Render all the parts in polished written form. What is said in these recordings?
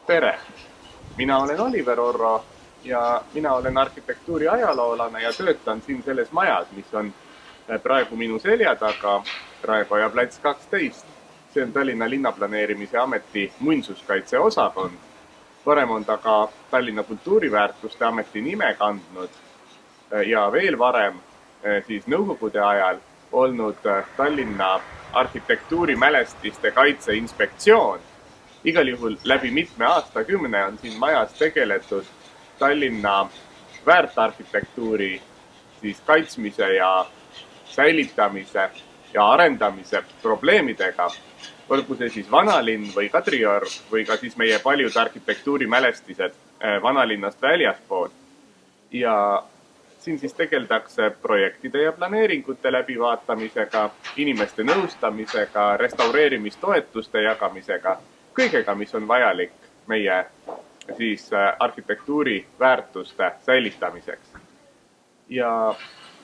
Tere! Mina olen Oliver Orro ja mina olen arhitektuuri ajaloolane ja töötan siin selles majas, mis on praegu minu selja taga, Raekoja plats 12. See on Tallinna Linnaplaneerimise Ameti muinsuskaitse osakond. Varem on ta ka Tallinna Kultuuriväärtuste Ameti nime kandnud ja veel varem, siis nõukogude ajal, olnud Tallinna arhitektuurimälestiste kaitse inspektsioon. Igal juhul läbi mitme aastakümne on siin majas tegeletud Tallinna väärtarhitektuuri siis kaitsmise ja säilitamise ja arendamise probleemidega. Olgu see siis Vanalinn või Kadriorg või ka siis meie paljud arhitektuurimälestised vanalinnast väljaspool. Ja siin siis tegeldakse projektide ja planeeringute läbivaatamisega, inimeste nõustamisega, restaureerimistoetuste jagamisega, kõigega, mis on vajalik meie siis arhitektuuri väärtuste säilitamiseks. Ja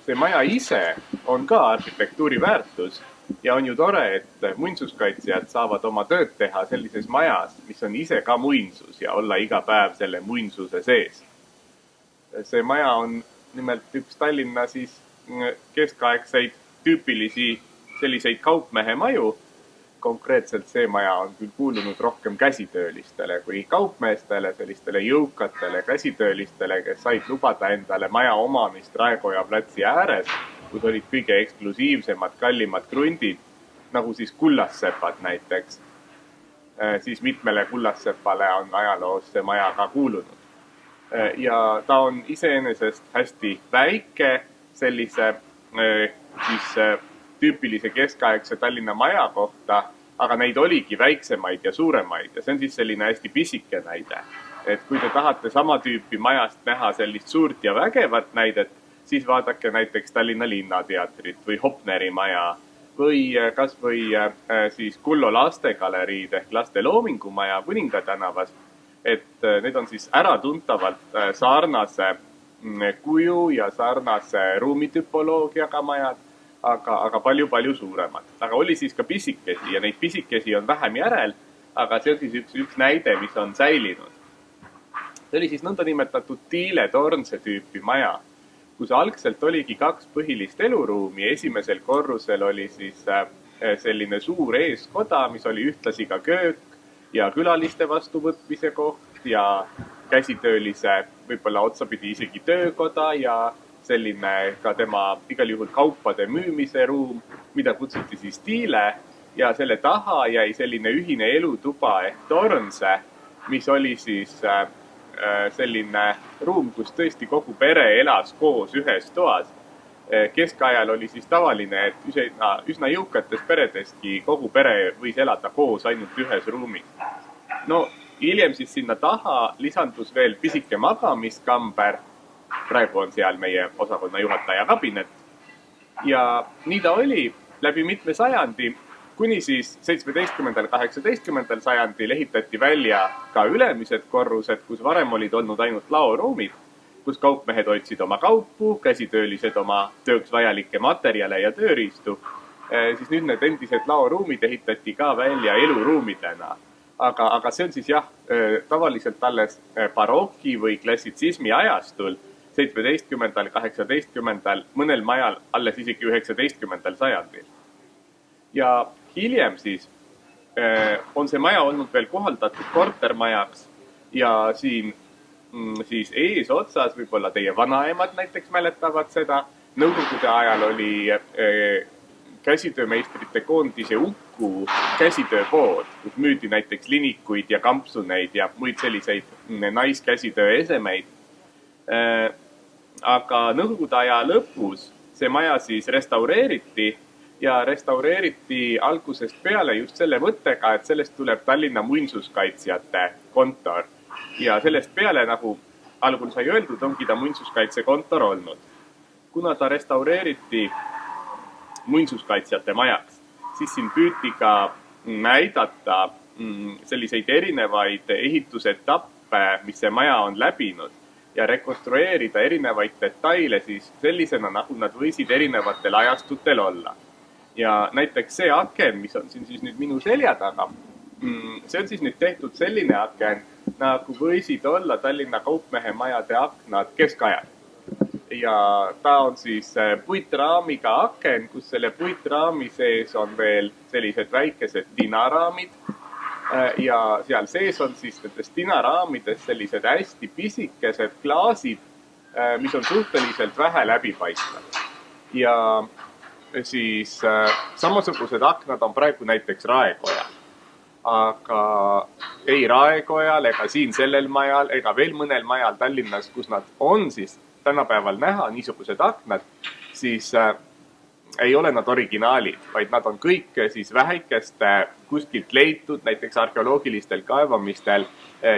see maja ise on ka arhitektuuri väärtus ja on ju tore, et muinsuskaitsjad saavad oma tööd teha sellises majas, mis on ise ka muinsus ja olla iga päev selle muinsuse sees. See maja on nimelt üks Tallinna siis keskaegseid tüüpilisi selliseid kaupmehe maju. Konkreetselt see maja on küll kuulunud rohkem käsitöölistele kui kaupmeestele, sellistele jõukatele käsitöölistele, kes said lubada endale maja omamist Raekoja platsi ääres, kus olid kõige eksklusiivsemad, kallimad krundid, nagu siis kullassepad näiteks. Siis mitmele kullassepale on ajaloos see maja ka kuulunud. Ja ta on iseenesest hästi väike sellise siis tüüpilise keskaegse Tallinna maja kohta, aga neid oligi väiksemaid ja suuremaid ja see on siis selline hästi pisike näide. Et kui te tahate sama tüüpi majast näha sellist suurt ja vägevat näidet, siis vaadake näiteks Tallinna Linnateatrit või Hopneri maja või kas või siis Kullo lastegaleriid ehk laste loomingumaja Kuninga tänavas. Et need on siis äratuntavalt sarnase kuju ja sarnase ruumitüpoloogiaga majad, aga palju suuremad. Aga oli siis ka pisikesi ja neid pisikesi on vähem järel, aga see on siis üks näide, mis on säilinud. See oli siis nõndanimetatud Tiile Tornse tüüpi maja, kus algselt oligi kaks põhilist eluruumi. Esimesel korrusel oli siis selline suur eeskoda, mis oli ühtlasi ka köök ja külaliste vastuvõtmise koht ja käsitöölise võib-olla otsapidi isegi töökoda ja selline ka tema igal juhul kaupade müümise ruum, mida kutsuti siis Tiile ja selle taha jäi selline ühine elutuba ehk Tornse, mis oli siis selline ruum, kus tõesti kogu pere elas koos ühes toas. Keskajal oli siis tavaline, et üsna jõukates peredeski kogu pere võis elada koos ainult ühes ruumis. No hiljem siis sinna taha lisandus veel pisike magamiskamber. Praegu on seal meie osakonna juhataja kabinet. Ja nii ta oli läbi mitme sajandi, kuni siis 17. 18. sajandil ehitati välja ka ülemised korrused, kus varem olid olnud ainult laoruumid, kus kaupmehed hoidsid oma kaupu, käsitöölised oma tööks vajalikke materjale ja tööriistu. Siis nüüd need endised laoruumid ehitati ka välja eluruumidena. Aga see on siis tavaliselt alles baroki või klassitsismi ajastul, 17. 18. mõnel majal alles isegi 19. sajandil. Ja hiljem siis on see maja olnud veel kohaldatud kortermajaks ja siin siis eesotsas, võib-olla teie vanaemad näiteks mäletavad seda, nõukogude ajal oli käsitöömeistrite koondise Uku käsitööpood, kus müüdi näiteks linikuid ja kampsuneid ja muid selliseid naiskäsitöö esemeid. Aga nõukogude aja lõpus see maja siis restaureeriti ja restaureeriti algusest peale just selle mõttega, et sellest tuleb Tallinna muinsuskaitsjate kontor. Ja sellest peale, nagu algul sai öeldud, ongi ta muinsuskaitsekontor olnud. Kuna ta restaureeriti muinsuskaitsjate majaks, siis siin püüti ka näidata selliseid erinevaid ehitusetappe, mis see maja on läbinud ja rekonstrueerida erinevaid detaile siis sellisena, nagu nad võisid erinevatel ajastutel olla. Ja näiteks see aken, mis on siin siis nüüd minu selja taga, See on siis nüüd tehtud selline aken, nagu võisid olla Tallinna kaupmehemajade aknad keskajal. Ja ta on siis puitraamiga aken, kus selle puitraami sees on veel sellised väikesed tinaraamid. Ja seal sees on siis nendes tinaraamides sellised hästi pisikesed klaasid, mis on suhteliselt vähe läbipaistvad. Ja siis samasugused aknad on praegu näiteks Raekojal. Aga ei Raekojal ega siin sellel majal ega veel mõnel majal Tallinnas, kus nad on siis tänapäeval näha, niisugused aknad, siis ei ole nad originaalid, vaid nad on kõik siis väikeste kuskilt leitud, näiteks arheoloogilistel kaevamistel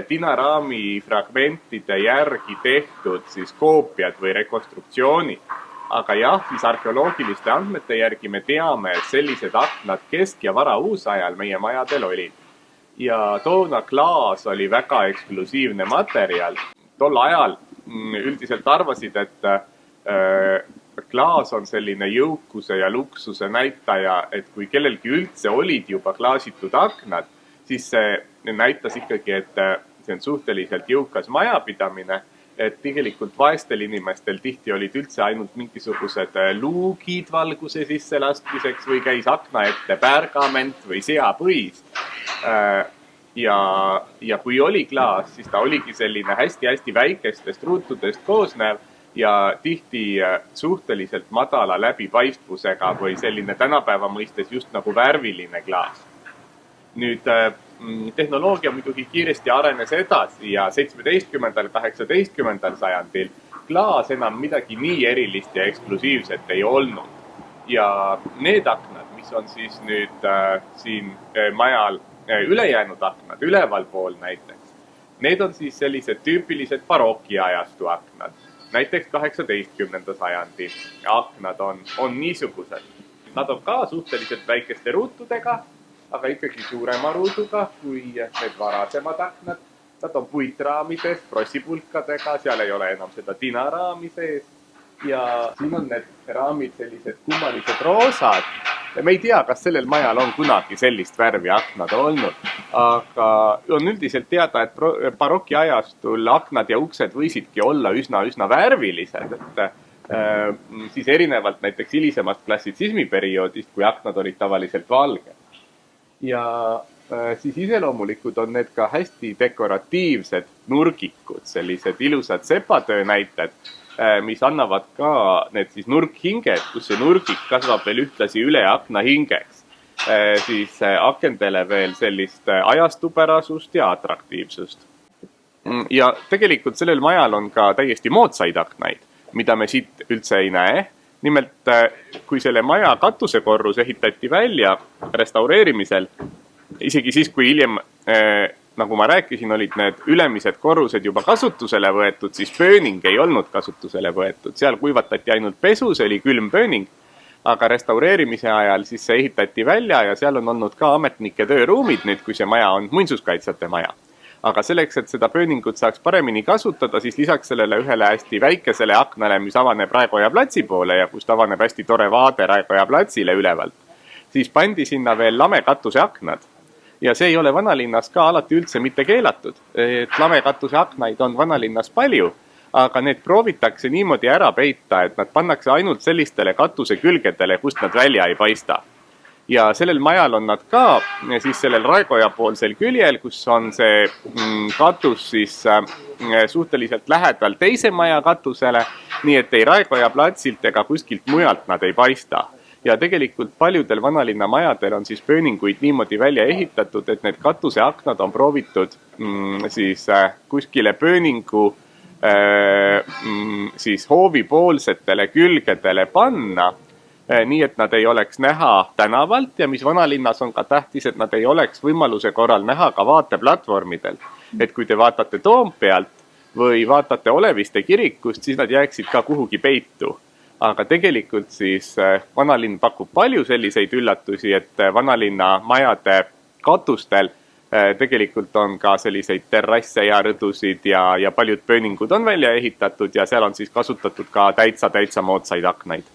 tinaraami fragmentide järgi tehtud siis koopiad või rekonstruktsioonid. Aga jah, siis arheoloogiliste andmete järgi me teame, et sellised aknad kesk- ja varauusajal meie majadel olid. Ja toona klaas oli väga eksklusiivne materjal. Tol ajal üldiselt arvasid, et klaas on selline jõukuse ja luksuse näitaja, et kui kellelgi üldse olid juba klaasitud aknad, siis see näitas ikkagi, et see on suhteliselt jõukas majapidamine. Et tegelikult vaestel inimestel tihti olid üldse ainult mingisugused luugid valguse sisse laskmiseks või käis akna ette pärgament või seapõis. Ja kui oli klaas, siis ta oligi selline hästi-hästi väikestest ruutudest koosnev ja tihti suhteliselt madala läbipaistvusega või selline tänapäeva mõistes just nagu värviline klaas. Nüüd tehnoloogia muidugi kiiresti arenes edasi ja 17. 18. sajandil klaas enam midagi nii erilist ja eksklusiivset ei olnud. Ja need aknad, mis on siis nüüd siin majal ülejäänud aknad, ülevalpool näiteks, need on siis sellised tüüpilised barokiajastu aknad. Näiteks 18. sajandi aknad on niisugused. Nad on ka suhteliselt väikeste ruutudega, aga ikkagi suurema ruuduga kui need varasemad aknad. Nad on puitraamides, prossipulkadega, seal ei ole enam seda tinaraami sees. Ja siin on need raamid sellised kummalised roosad. Ja me ei tea, kas sellel majal on kunagi sellist värvi aknad olnud. Aga on üldiselt teada, et barokiajastul aknad ja uksed võisidki olla üsna värvilised. Siis erinevalt näiteks hilisemast klassitsismi perioodist, kui aknad olid tavaliselt valged. Ja siis iseloomulikud on need ka hästi dekoratiivsed nurgikud, sellised ilusad sepatöö näited, mis annavad ka need siis nurkhinged, kus see nurgik kasvab veel ühtlasi üle akna hingeks. Siis akendele veel sellist ajastupärasust ja atraktiivsust. Ja tegelikult sellel majal on ka täiesti moodsaid aknaid, mida me siit üldse ei näe. Nimelt, kui selle maja katusekorrus ehitati välja restaureerimisel, isegi siis, kui hiljem, nagu ma rääkisin, olid need ülemised korrused juba kasutusele võetud, siis pööning ei olnud kasutusele võetud. Seal kuivatati ainult pesu, see oli külm pööning, aga restaureerimise ajal siis see ehitati välja ja seal on olnud ka ametnike tööruumid nüüd, kui see maja on muinsuskaitsjate maja. Aga selleks, et seda pööningut saaks paremini kasutada, siis lisaks sellele ühele hästi väikesele aknale, mis avaneb Raekoja platsi poole ja kust avaneb hästi tore vaade Raekoja platsile ülevalt, siis pandi sinna veel lamekatuse aknad. Ja see ei ole vanalinnas ka alati üldse mitte keelatud. Lamekatuse aknaid on vanalinnas palju, aga need proovitakse niimoodi ära peita, et nad pannakse ainult sellistele katuse külgedele, kust nad välja ei paista. Ja sellel majal on nad ka siis sellel Raekoja poolsel küljel, kus on see katus siis suhteliselt lähedal teise maja katusele, nii et ei Raekoja platsilt ega kuskilt mujalt nad ei paista. Ja tegelikult paljudel vanalinna majadel on siis pööninguid niimoodi välja ehitatud, et need katuseaknad on proovitud siis kuskile pööningu siis hoovipoolsetele külgedele panna, nii et nad ei oleks näha tänavalt ja mis vanalinnas on ka tähtis, et nad ei oleks võimaluse korral näha ka vaateplatvormidel. Et kui te vaatate Toompealt või vaatate Oleviste kirikust, siis nad jääksid ka kuhugi peitu. Aga tegelikult siis vanalinn pakub palju selliseid üllatusi, et vanalinna majade katustel tegelikult on ka selliseid terrasse ja rõdusid ja paljud pööningud on välja ehitatud ja seal on siis kasutatud ka täitsa moodsaid aknaid.